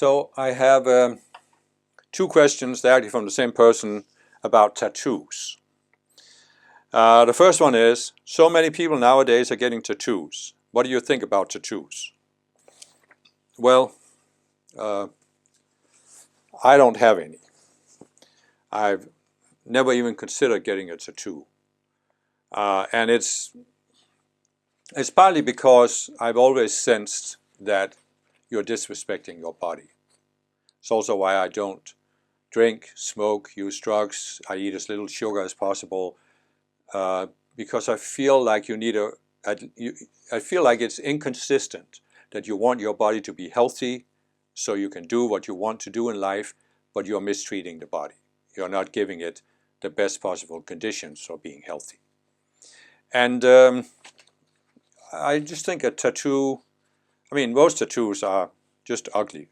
So I have two questions directly from the same person about tattoos. The first one is, so many people nowadays are getting tattoos. What do you think about tattoos? Well, I don't have any. I've never even considered getting a tattoo. And it's partly because I've always sensed that you're disrespecting your body. It's also why I don't drink, smoke, use drugs. I eat as little sugar as possible because I feel like I feel like it's inconsistent that you want your body to be healthy so you can do what you want to do in life, but you're mistreating the body. You're not giving it the best possible conditions for being healthy. And I just think a tattoo, most tattoos are just ugly.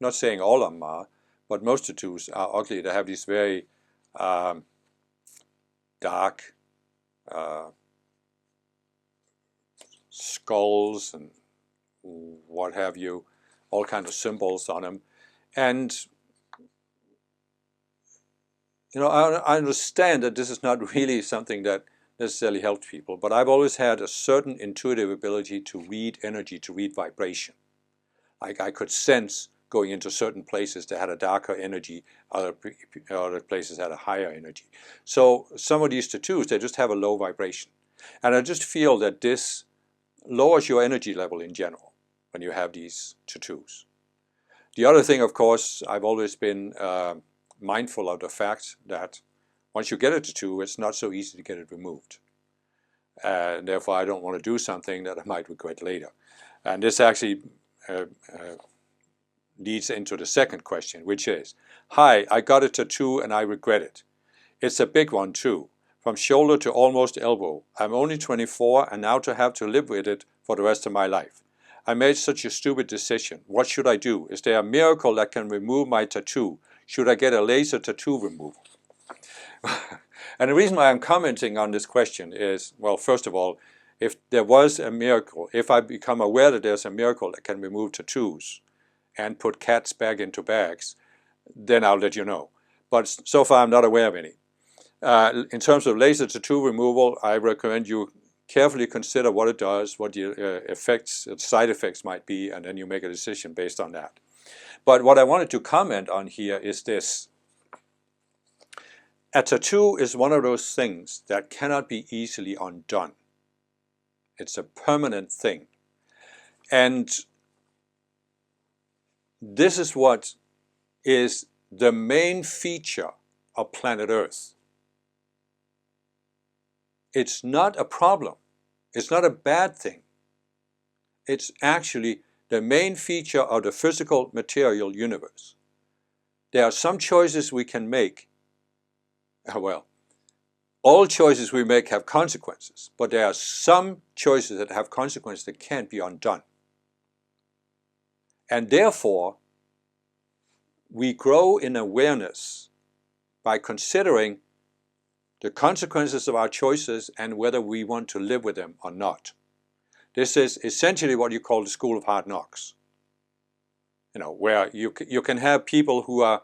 I'm not saying all of them are, but most tattoos are ugly. They have these very dark skulls and what have you, all kinds of symbols on them. And I understand that this is not really something that necessarily helps people, but I've always had a certain intuitive ability to read energy, to read vibration. Like I could sense going into certain places that had a darker energy, other places had a higher energy. So some of these tattoos, they just have a low vibration. And I just feel that this lowers your energy level in general when you have these tattoos. The other thing, of course, I've always been mindful of the fact that once you get a tattoo, it's not so easy to get it removed. And therefore, I don't want to do something that I might regret later. And this actually leads into the second question, which is, hi, I got a tattoo and I regret it. It's a big one too, from shoulder to almost elbow. I'm only 24 and now to have to live with it for the rest of my life. I made such a stupid decision. What should I do? Is there a miracle that can remove my tattoo? Should I get a laser tattoo removal? And the reason why I'm commenting on this question is, well, first of all, if there was a miracle, if I become aware that there's a miracle that can remove tattoos and put cats back into bags, then I'll let you know. But so far, I'm not aware of any. In terms of laser tattoo removal, I recommend you carefully consider what it does, what the side effects might be, and then you make a decision based on that. But what I wanted to comment on here is this. A tattoo is one of those things that cannot be easily undone. It's a permanent thing. And this is what is the main feature of planet Earth. It's not a problem. It's not a bad thing. It's actually the main feature of the physical material universe. There are some choices we can make. Well, all choices we make have consequences, but there are some choices that have consequences that can't be undone. And therefore, we grow in awareness by considering the consequences of our choices and whether we want to live with them or not. This is essentially what you call the school of hard knocks. Where you can have people who are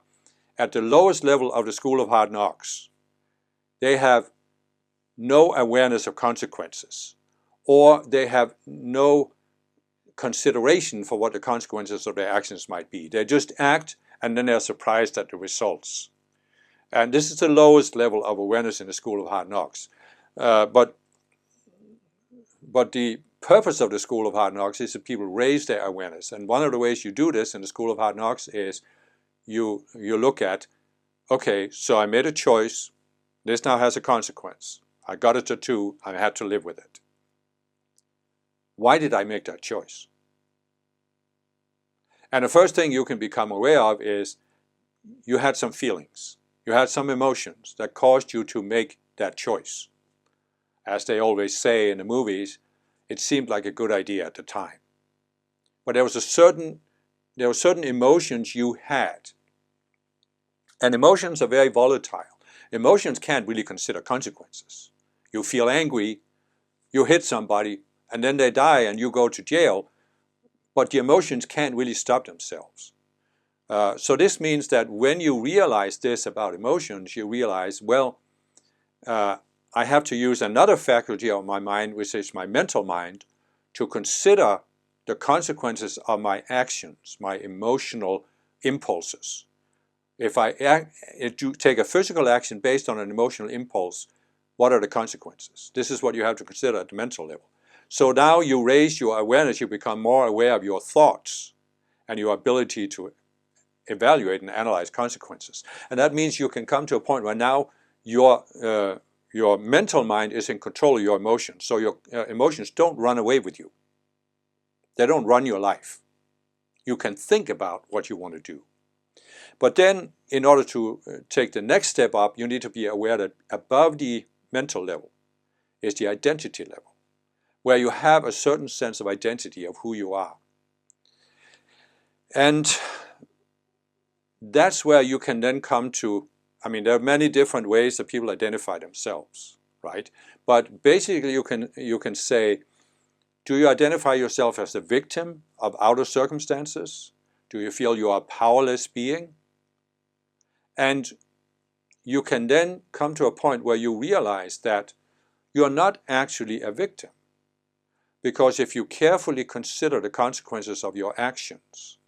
at the lowest level of the school of hard knocks. They have no awareness of consequences, or they have no consideration for what the consequences of their actions might be. They just act and then they're surprised at the results. And this is the lowest level of awareness in the school of hard knocks. But the purpose of the school of hard knocks is that people raise their awareness. And one of the ways you do this in the school of hard knocks is you look at, okay, so I made a choice. This now has a consequence. I got a tattoo. I had to live with it. Why did I make that choice? And the first thing you can become aware of is you had some feelings. You had some emotions that caused you to make that choice. As they always say in the movies, it seemed like a good idea at the time. But there were certain emotions you had. And emotions are very volatile. Emotions can't really consider consequences. You feel angry, you hit somebody, and then they die and you go to jail, but the emotions can't really stop themselves. So this means that when you realize this about emotions, you realize, well, I have to use another faculty of my mind, which is my mental mind, to consider the consequences of my actions, my emotional impulses. If I take a physical action based on an emotional impulse, what are the consequences? This is what you have to consider at the mental level. So now you raise your awareness, you become more aware of your thoughts and your ability to evaluate and analyze consequences. And that means you can come to a point where now your mental mind is in control of your emotions. So your emotions don't run away with you. They don't run your life. You can think about what you want to do. But then, in order to take the next step up, you need to be aware that above the mental level is the identity level, where you have a certain sense of identity of who you are. And that's where you can then come to, I mean, there are many different ways that people identify themselves, right? But basically you can say, do you identify yourself as a victim of outer circumstances? Do you feel you are a powerless being? And you can then come to a point where you realize that you're not actually a victim. Because if you carefully consider the consequences of your actions,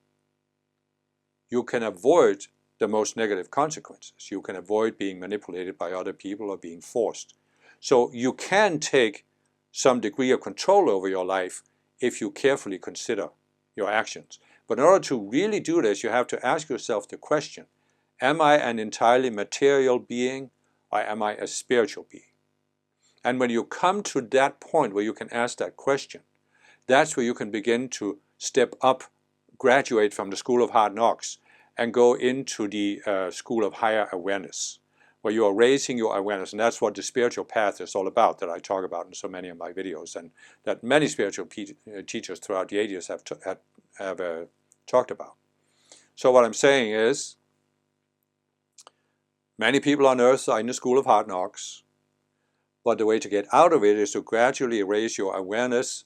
you can avoid the most negative consequences. You can avoid being manipulated by other people or being forced. So you can take some degree of control over your life if you carefully consider your actions. But in order to really do this, you have to ask yourself the question, am I an entirely material being or am I a spiritual being? And when you come to that point where you can ask that question, that's where you can begin to step up, graduate from the school of hard knocks and go into the school of higher awareness, where you are raising your awareness. And that's what the spiritual path is all about, that I talk about in so many of my videos, and that many spiritual teachers throughout the ages have talked about. So what I'm saying is, many people on earth are in the school of hard knocks, but the way to get out of it is to gradually raise your awareness,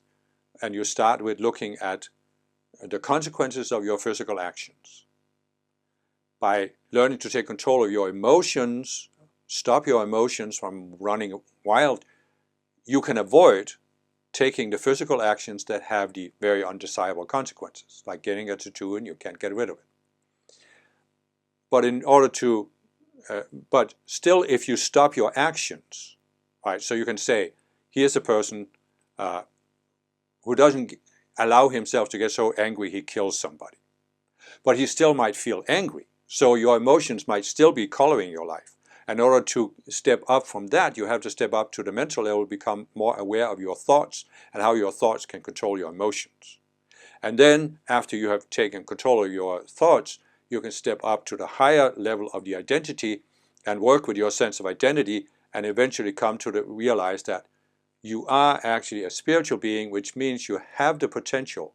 and you start with looking at the consequences of your physical actions. By learning to take control of your emotions, stop your emotions from running wild, you can avoid taking the physical actions that have the very undesirable consequences, like getting a tattoo and you can't get rid of it. But in order to, but still, if you stop your actions, right? So you can say, here's a person who doesn't allow himself to get so angry he kills somebody, but he still might feel angry. So your emotions might still be coloring your life. In order to step up from that, you have to step up to the mental level, become more aware of your thoughts and how your thoughts can control your emotions. And then, after you have taken control of your thoughts, you can step up to the higher level of the identity and work with your sense of identity and eventually come to realize that you are actually a spiritual being, which means you have the potential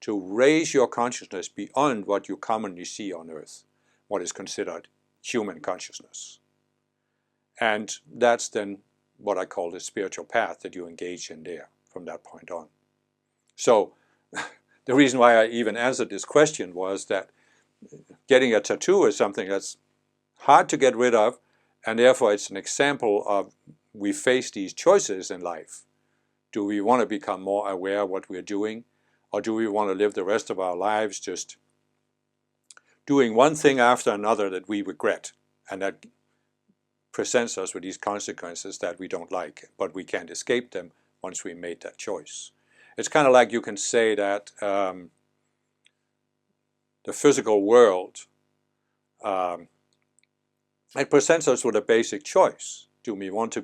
to raise your consciousness beyond what you commonly see on earth, what is considered human consciousness. And that's then what I call the spiritual path that you engage in there from that point on. So the reason why I even answered this question was that getting a tattoo is something that's hard to get rid of, and therefore it's an example of we face these choices in life. Do we want to become more aware of what we're doing, or do we want to live the rest of our lives just doing one thing after another that we regret and that presents us with these consequences that we don't like, but we can't escape them once we made that choice? It's kind of like you can say that the physical world, it presents us with a basic choice. Do we want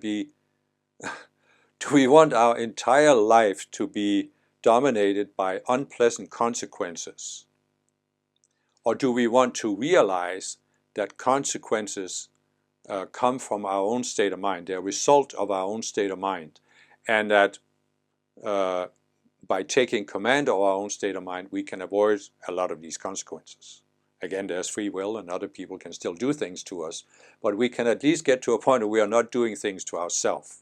our entire life to be dominated by unpleasant consequences? Or do we want to realize that consequences come from our own state of mind, they're a result of our own state of mind, and that by taking command of our own state of mind, we can avoid a lot of these consequences. Again, there's free will, and other people can still do things to us, but we can at least get to a point where we are not doing things to ourselves.